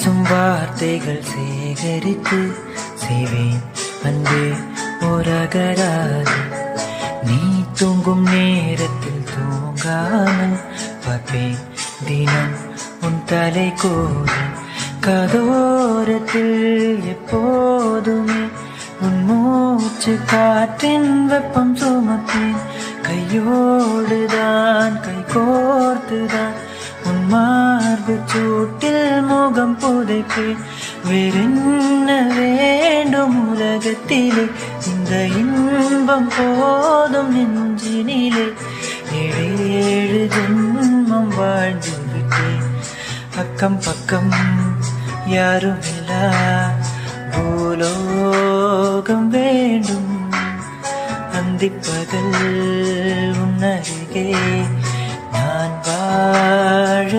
பேசும் வார்த்தைகள் சேகரித்து செய்வேன் அன்பே உறகராது. நீ தூங்கும் நேரத்தில் தூங்காமல் பார்ப்பேன் தினம் உன் தலை கோதி. கதோரத்தில் எப்போதுமே உன் மூச்சு காற்றின் வெப்பம் சுமப்பேன். கையோடுதான் கை கோர்த்துதான் உன் மார்பு சூட்டில் முகம் புதைப்பேன். வேறென்ன வேண்டும் உலகத்திலே, இந்த இன்பம் போதும் நெஞ்சினிலே. 7 ஜென்மம் வாழ்ந்து விட்டேன், அக்கம் பக்கம் யாரும் இல்லா பூலோகம் வேண்டும். அந்திப்பகல் உன் அருகே நான் வாழ